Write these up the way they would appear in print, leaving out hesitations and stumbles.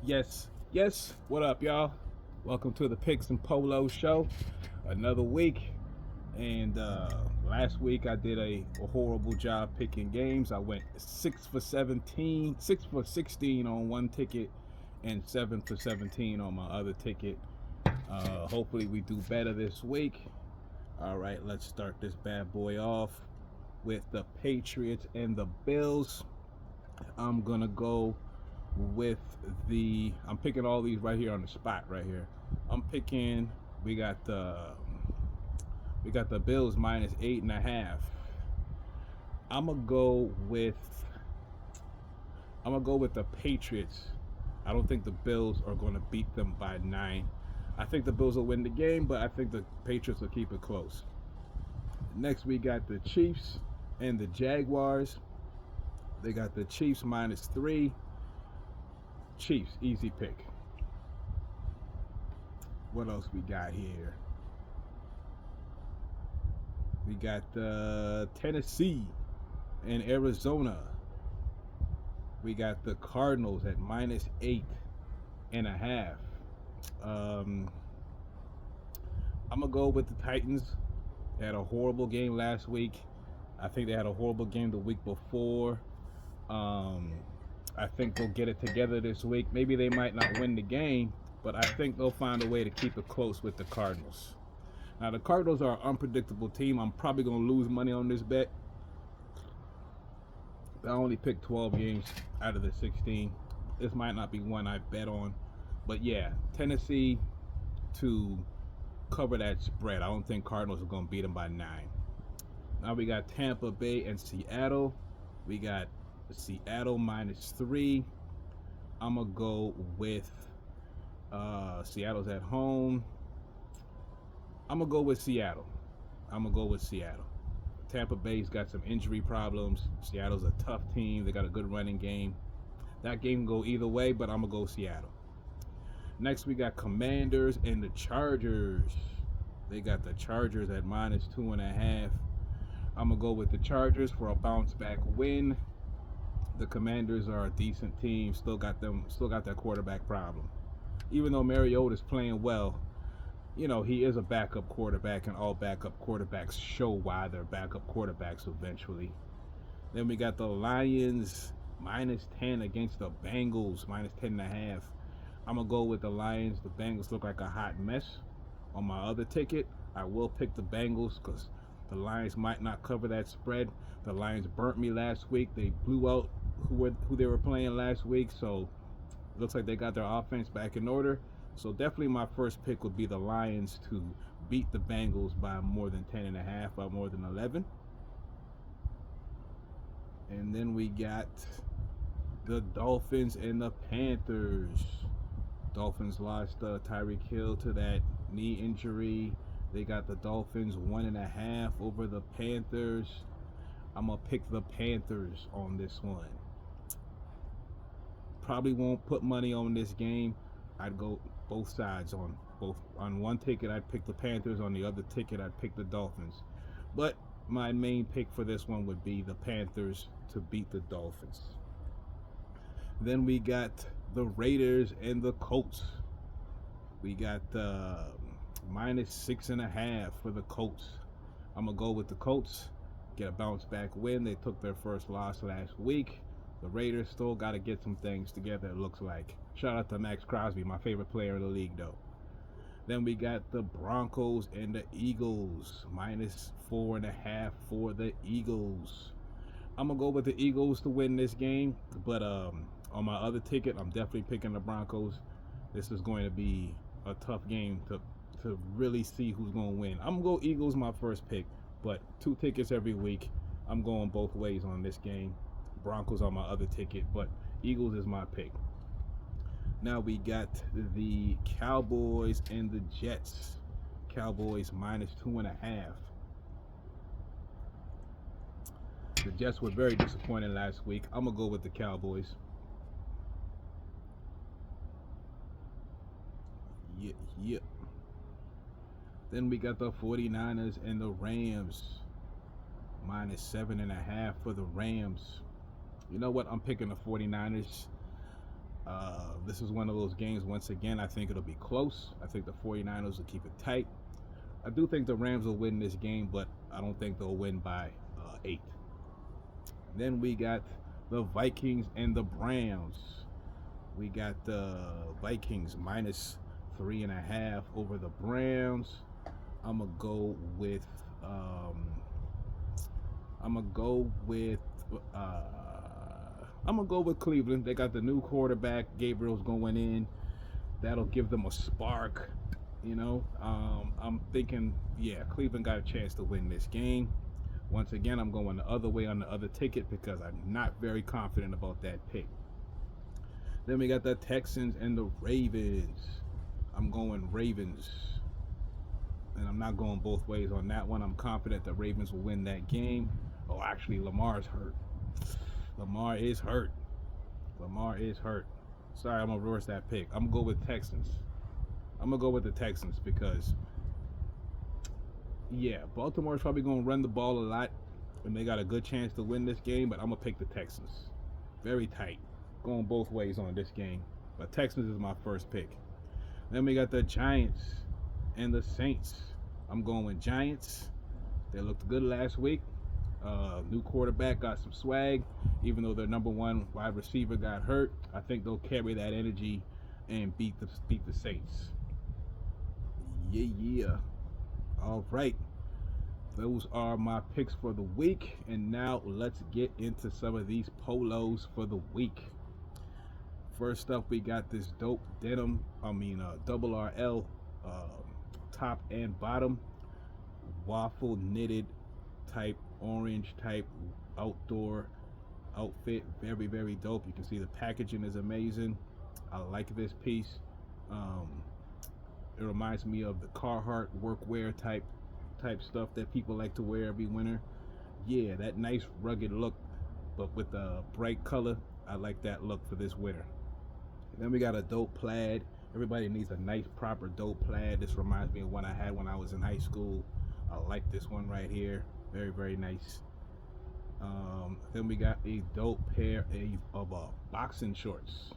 Yes. What up, y'all? Welcome to the Picks and Polo show. Another week. And last week I did a horrible job picking games. I went 6 for 16 on one ticket, and 7 for 17 on my other ticket. Hopefully we do better this week. All right, let's start this bad boy off with the Patriots and the Bills. I'm gonna go with I'm picking all these right here on the spot right here. I'm picking we got the Bills minus 8.5. I'm gonna go with I'm gonna go with the Patriots. I don't think the Bills are gonna beat them by 9. I think the Bills will win the game, but I think the Patriots will keep it close. Next we got the Chiefs and the Jaguars. They got the Chiefs minus 3. Chiefs, easy pick. What else we got here? We got Tennessee and Arizona. We got the Cardinals at minus 8.5. I'm gonna go with the Titans. They had a horrible game last week. I think they had a horrible game the week before. Um, I think they'll get it together this week. Maybe they might not win the game, but I think they'll find a way to keep it close with the Cardinals. Now the Cardinals are an unpredictable team. I'm probably gonna lose money on this bet. I only picked 12 games out of the 16. This might not be one I bet on, but yeah, Tennessee to cover that spread. I don't think Cardinals are gonna beat them by 9. Now we got Tampa Bay and Seattle. We got Seattle minus 3. I'm gonna go with Seattle's at home. I'm gonna go with Seattle. Tampa Bay's got some injury problems. Seattle's a tough team. They got a good running game. That game can go either way, but I'm gonna go Seattle. Next we got Commanders and the Chargers. They got the Chargers at minus 2.5. I'm gonna go with the Chargers for a bounce back win. The Commanders are a decent team. Still got that quarterback problem. Even though Mariota's playing well, he is a backup quarterback, and all backup quarterbacks show why they're backup quarterbacks eventually. Then we got the Lions minus 10 against the Bengals minus 10.5. I'm gonna go with the Lions. The Bengals look like a hot mess. On my other ticket, I will pick the Bengals because the Lions might not cover that spread. The Lions burnt me last week. They blew out who they were playing last week, so it looks like they got their offense back in order. So definitely my first pick would be the Lions to beat the Bengals by more than 10.5, by more than 11. And then we got the Dolphins and the Panthers. Dolphins lost Tyreek Hill to that knee injury. They got the Dolphins 1.5 over the Panthers. I'm gonna pick the Panthers on this one. Probably won't put money on this game. I'd go both sides on one ticket I'd pick the Panthers, on the other ticket I'd pick the Dolphins. But my main pick for this one would be the Panthers to beat the Dolphins. Then we got the Raiders and the Colts. We got minus 6.5 for the Colts. I'm gonna go with the Colts. Get a bounce back win. They took their first loss last week. The Raiders still got to get some things together, it looks like. Shout out to Max Crosby, my favorite player in the league, though. Then we got the Broncos and the Eagles. Minus 4.5 for the Eagles. I'm going to go with the Eagles to win this game. But on my other ticket, I'm definitely picking the Broncos. This is going to be a tough game to really see who's going to win. I'm going to go Eagles my first pick. But 2 tickets every week. I'm going both ways on this game. Broncos on my other ticket, but Eagles is my pick. Now we got the Cowboys and the Jets. Cowboys minus 2.5. The Jets were very disappointing last week. I'm gonna go with the Cowboys. Yep. Then we got the 49ers and the Rams. Minus 7.5 for the Rams. You know what? I'm picking the 49ers. This is one of those games, once again, I think it'll be close. I think the 49ers will keep it tight. I do think the Rams will win this game, but I don't think they'll win by 8. Then we got the Vikings and the Browns. We got the Vikings minus 3.5 over the Browns. I'm gonna go with um, I'm gonna go with uh, I'm gonna go with Cleveland. They got the new quarterback. Gabriel's going in. That'll give them a spark. I'm thinking, yeah, Cleveland got a chance to win this game. Once again, I'm going the other way on the other ticket because I'm not very confident about that pick. Then we got the Texans and the Ravens. I'm going Ravens. And I'm not going both ways on that one. I'm confident the Ravens will win that game. Oh, actually, Lamar's hurt. Lamar is hurt. Lamar is hurt. Sorry, I'm going to reverse that pick. I'm going to go with Texans. I'm going to go with the Texans because, yeah, Baltimore's probably going to run the ball a lot. And they got a good chance to win this game, but I'm going to pick the Texans. Very tight. Going both ways on this game. But Texans is my first pick. Then we got the Giants and the Saints. I'm going with Giants. They looked good last week. New quarterback got some swag. Even though their number one wide receiver got hurt, I think they'll carry that energy and beat the Saints. Yeah. All right. Those are my picks for the week. And now let's get into some of these polos for the week. First up, we got this dope denim, double RL, top and bottom, waffle knitted type, orange type outdoor outfit. Very, very dope. You can see the packaging is amazing. I like this piece. It reminds me of the Carhartt workwear type stuff that people like to wear every winter. Yeah, that nice rugged look, but with a bright color. I like that look for this winter. Then we got a dope plaid. Everybody needs a nice proper dope plaid. This reminds me of one I had when I was in high school. I like this one right here. Very, very nice. Then we got a dope pair of boxing shorts.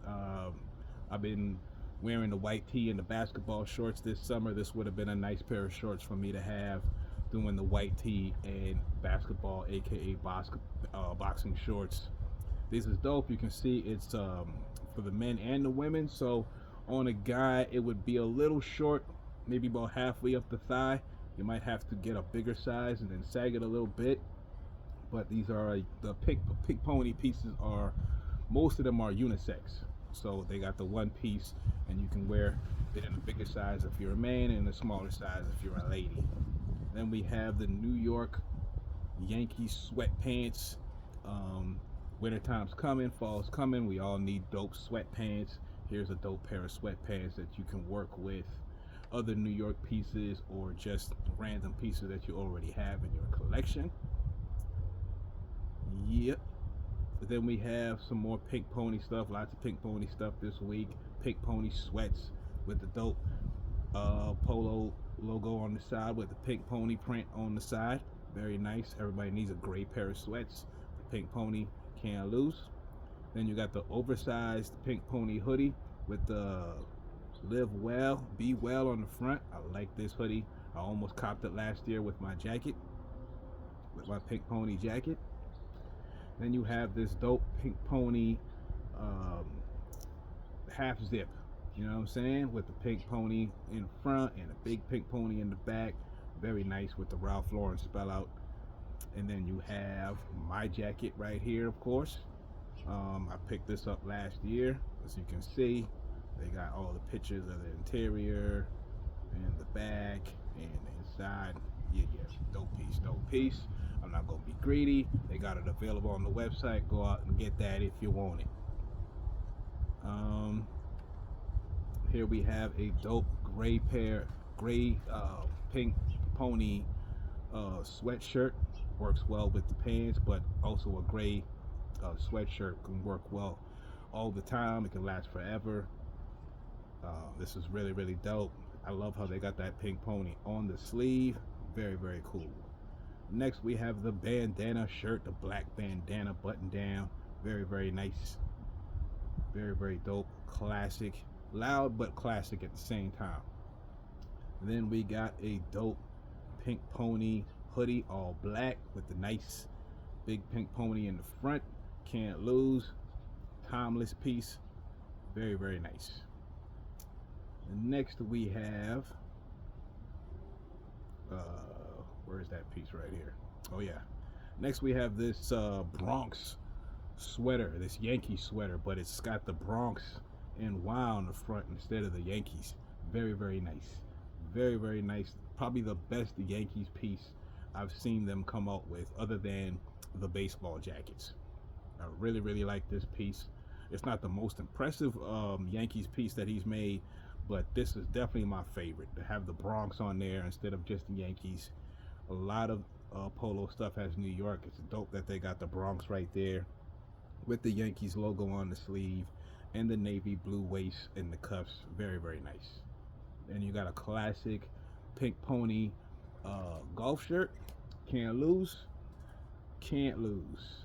I've been wearing the white tee and the basketball shorts this summer. This would have been a nice pair of shorts for me to have doing the white tee and basketball, aka boxing shorts. This is dope. You can see it's for the men and the women. So on a guy, it would be a little short, maybe about halfway up the thigh. You might have to get a bigger size and then sag it a little bit. But these are the pink pony pieces. Most of them are unisex. So they got the one piece, and you can wear it in a bigger size if you're a man and a smaller size if you're a lady. Then we have the New York Yankees sweatpants. Wintertime's coming, fall's coming. We all need dope sweatpants. Here's a dope pair of sweatpants that you can work with other New York pieces or just random pieces that you already have in your collection. Yep. Then we have some more Pink Pony stuff. Lots of Pink Pony stuff this week. Pink Pony sweats with the dope Polo logo on the side with the Pink Pony print on the side. Very nice. Everybody needs a gray pair of sweats. The Pink Pony can't lose. Then you got the oversized Pink Pony hoodie with the live well, be well on the front. I like this hoodie. I almost copped it last year with my jacket, with my Pink Pony jacket. Then you have this dope Pink Pony half zip, you know what I'm saying, with the Pink Pony in front and a big Pink Pony in the back. Very nice with the Ralph Lauren spell out. And then you have my jacket right here, of course. I picked this up last year. As you can see, they got all the pictures of the interior and the back and the inside. Yeah, dope piece. I'm not gonna be greedy. They got it available on the website. Go out and get that if you want it. Here we have a dope gray Pink Pony sweatshirt. Works well with the pants, but also a gray sweatshirt can work well all the time. It can last forever. This is really, really dope. I love how they got that Pink Pony on the sleeve. Very, very cool. Next we have the bandana shirt, the black bandana button down. Very, very nice. Very, very dope. Classic. Loud but classic at the same time. Then we got a dope pink pony hoodie, all black with the nice big pink pony in the front. Can't lose. Timeless piece. Very, very nice. And next we have, where's that piece right here? Oh yeah. Next we have this Bronx sweater, this Yankee sweater, but it's got the Bronx and Y on the front instead of the Yankees. Very, very nice. Very, very nice. Probably the best Yankees piece I've seen them come out with, other than the baseball jackets. I really, really like this piece. It's not the most impressive Yankees piece that he's made, but this is definitely my favorite. To have the Bronx on there instead of just the Yankees. A lot of Polo stuff has New York. It's dope that they got the Bronx right there with the Yankees logo on the sleeve and the navy blue waist and the cuffs. Very, very nice. And you got a classic pink pony golf shirt. Can't lose. Can't lose.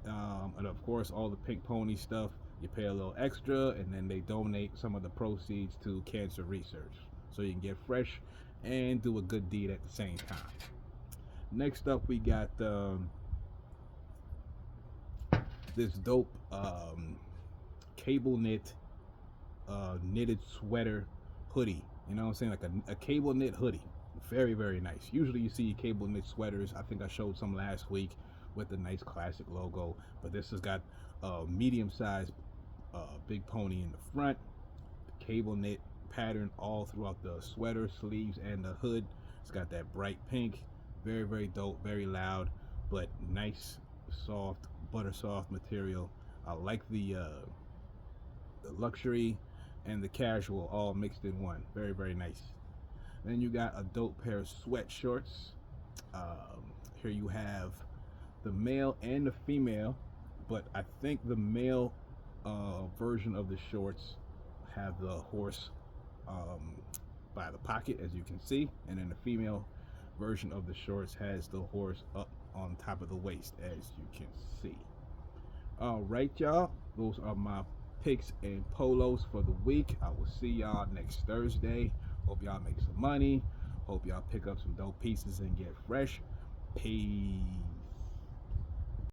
And of course, all the pink pony stuff, you pay a little extra, and then they donate some of the proceeds to cancer research. So you can get fresh and do a good deed at the same time. Next up, we got this dope cable knit knitted sweater hoodie. You know what I'm saying? Like a cable knit hoodie. Very, very nice. Usually you see cable knit sweaters. I think I showed some last week with the nice classic logo, but this has got a medium sized big pony in the front, cable knit pattern all throughout the sweater sleeves and the hood. It's got that bright pink. Very, very dope, very loud, but nice, soft, butter soft material. I like the luxury and the casual all mixed in one. Very, very nice. Then you got a dope pair of sweat shorts. Here you have the male and the female, but I think the male version of the shorts have the horse by the pocket, as you can see, and then the female version of the shorts has the horse up on top of the waist, as you can see. All right, y'all, those are my picks and polos for the week. I will see y'all next Thursday. Hope y'all make some money. Hope y'all pick up some dope pieces and get fresh. Peace.